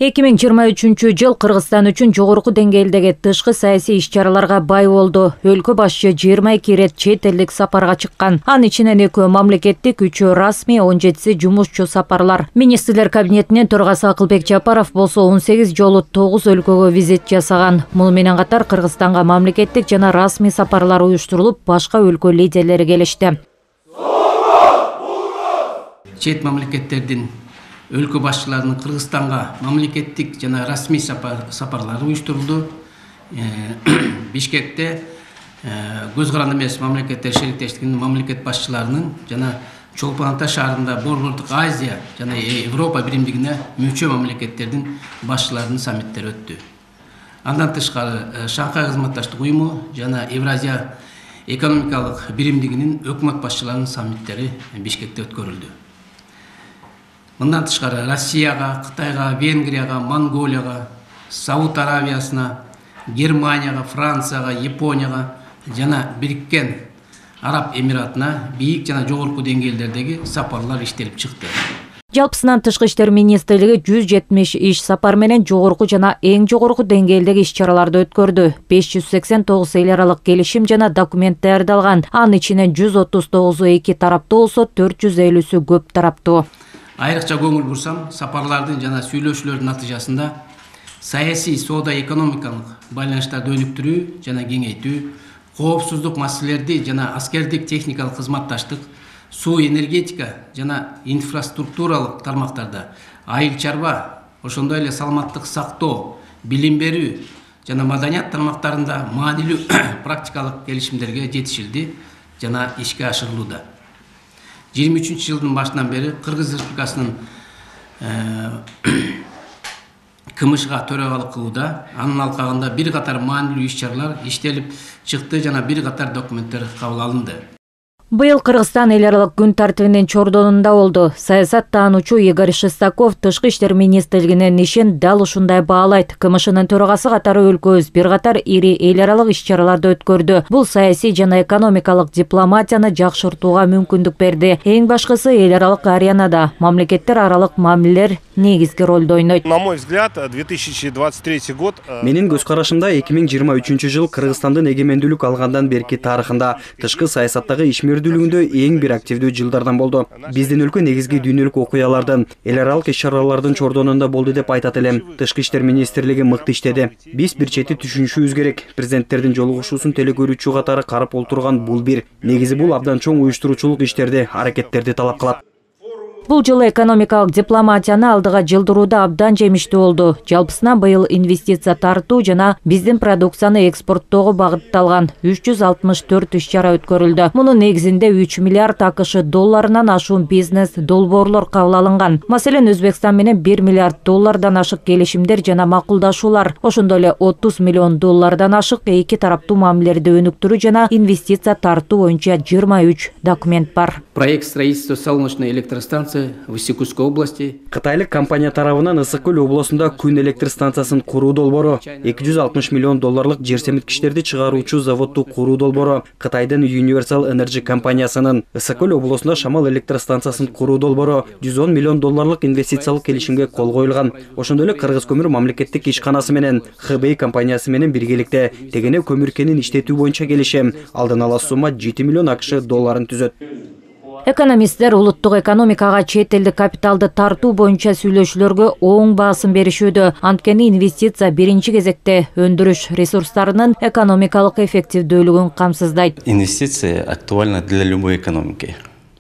2023 жыл Кыргызстан үчүн жогорку деңгээлдеги тышкы саясий иш-чараларга бай болду. Өлкө башчы 22 ирет чет элдик сапарга чыккан. Анын ичинен 2 мамлекеттик, 3 расмий, 17 жумушчу сапарлар. Министрлер кабинетинин төрагасы Акылбек Жапаров болсо 18 жолу 9 өлкөгө визит жасаган. Муну менен катар Кыргызстанга мамлекеттик жана расмий сапарлар уюштурулуп, башка өлкө лидерлери келишти. Чет мамлекеттердин өлкө башчыларынын Кыргызстанга мамлекеттик жана расмий сапарлары уюштурулду. Бишкекте көз каранды эмес мамлекеттер шериктештигинин мамлекет башчыларынын жана Чолпон Ата шаарында Борбордук Азия жана Европа биримдигине мүчө мамлекеттердин башчыларынын саммиттери өттү. Андан тышкары Шанхай кызматташтык уюму жана Евразия экономикалык биримдигинин өкмөт башчыларынын саммиттери Бишкекте өткөрүлдү. Мындан тышкары Россияга, Кытайга, Венгрияга, Монголияга, Сауд Аравиясына, Германияга, Францияга, Японияга жана Бириккен Араб Эмиратына бийик жана жогорку деңгээлдердеги сапарлар иштелип чыкты. Жалпысынан тышкы иштер министрлиги 170 иш сапар менен жогорку жана эң жогорку деңгээлдеги иш-чараларды өткөрдү. 589 эл аралык келишим жана документ даярдалган. Анын ичинен 139 эки тараптуу болсо, 450 көп тараптуу. Айрыкча көңүл бурсам, сапарлардын жана сүйлөшүүлөрдүн натыйжасында саясий, соода, экономикалык байланыштарды өнүктүрүү жана кеңейтүү, коопсуздук маселелерди жана аскердик техникалык кызматташтык, суу, энергетика жана инфраструктуралык тармактарда, айыл чарба, ошондой эле саламаттык сактоо, билим берүү жана маданият тармактарында маанилүү практикалык келишимдерге жетишилди жана ишке ашырылууда. 23 жылдын башынан бери Кыргыз Республикасынын КМШга төрагалык кылууда, анын алкагында бир катар маанилүү иш-чаралар иштелип чыкты жана бир катар документтер кабыл алынды. Быйыл Кыргызстан эл аралык күн тартибинин чордонунда болду. Саясат таануучу Игорь Шестаков тышкы иштер министрлигинин ишин дал ушундай баалайт. КМШнын төрагасы катары өлкөбүз бир катар ири эл аралык иш-чараларды өткөрдү. Бул саясий жана экономикалык дипломатияны жакшыртууга мүмкүндүк берди. Эң башкысы эл аралык аренада мамлекеттер аралык мамилелер негизги ролду ойнойт. На мой взгляд, 2023 год менин көз карашымда 2023 жыл Кыргызстандын эгемендүүлүк алгандан берки тарыхында тышкы саясаттагы ишмердүүлүгүндө эң бир активдүү жылдардан болду. Биздин өлкө негизги дүйнөлүк окуялардын, эл аралык иш-чаралардын чордонунда болду деп айтат элем. Тышкы иштер министрлиги мыкты иштеди. Биз бир чети түшүнүшүбүз керек. Президенттердин жолугушуусун телекөрүүчү катары карап отурган бул бир. Негизи бул абдан чоң уюштуруучулук иштерди, аракеттерди талап кылат. Бул жылы экономикалык дипломатияны алдыга жылдырууда абдан жемиштүү болду. Жалпысынан быйыл инвестиция тартуу жана биздин продукцияны экспорттоого багытталган 364 иш-чара өткөрүлдү. Мунун негизинде 3 миллиард АКШ долларынан ашуун бизнес долбоорлор кабыл алынган. Маселен, Өзбекстан менен 1 миллиард доллардан ашык келишимдер жана макулдашуулар, ошондой эле 30 миллион доллардан ашык эки тараптуу мамилелерди өнүктүрүү жана инвестиция тартуу боюнча 23 документ бар. Проект строительства солнечной электростанции в Иссыкульской области. Кытайлык компания тарабынан Ысык-Көл областында күн электр станциясын куруу долбоору, 260 миллион долларлык жер семирткичтерди чыгаруучу заводду куруу долбоору, Кытайдын Universal Energy компаниясынын Ысык-Көл областында шамал электр станциясын куруу долбоору, 110 миллион долларлык инвестициялык келишимге кол коюлган. Ошондой эле Кыргыз көмүр мамлекеттик ишканасы менен ХБ компаниясы менен биргеликте Тегене көмүр кенин иштетүү боюнча келишим. Алдын ала сумма 7 миллион АКШ долларын түзөт. Экономисттер улуттук экономикага чет элдик капиталды тартуу боюнча сүйлөшүүлөргө оң баасын беришүүдө. Анткени инвестиция биринчи кезекте өндүрүш ресурстарынын экономикалык эффективдүүлүгүн камсыздайт. Инвестиция актуальна для любой экономики.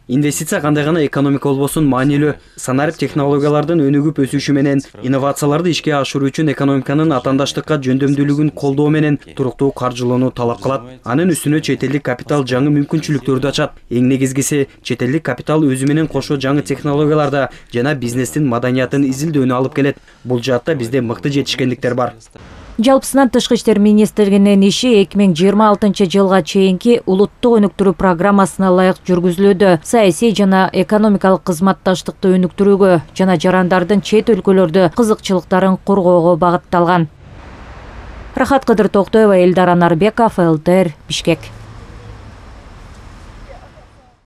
Инвестиция кандай гана экономика болбосун маанилүү. Санарип технологиялардын өнүгүп өсүшү менен инновацияларды ишке ашыруу үчүн экономиканын атаандаштыкка жөндөмдүүлүгүн колдоо менен туруктуу каржылоону талап кылат. Анын үстүнө чет элдик капитал жаңы мүмкүнчүлүктөрдү ачат. Эң негизгиси чет элдик капитал өзү менен кошо жаңы технологияларда жана бизнестин маданиятын изилдөөнү алып келет. Бул жаатта бизде мыкты жетишкендиктер бар. Жалпысынан тышкы иштер министрлигинин иши 2026 жылга чейинки улуттук өнүктүрүү программасына ылайык жүргүзүлүүдө. Саясий жана экономикалык кызматташтыкты өнүктүрүүгө жана жарандардын чет өлкөлөрдө кызыкчылыктарын коргоого багытталган. Рахат Кыдыр Токтоева, Элдар Анарбеков, ЛТР, Бишкек.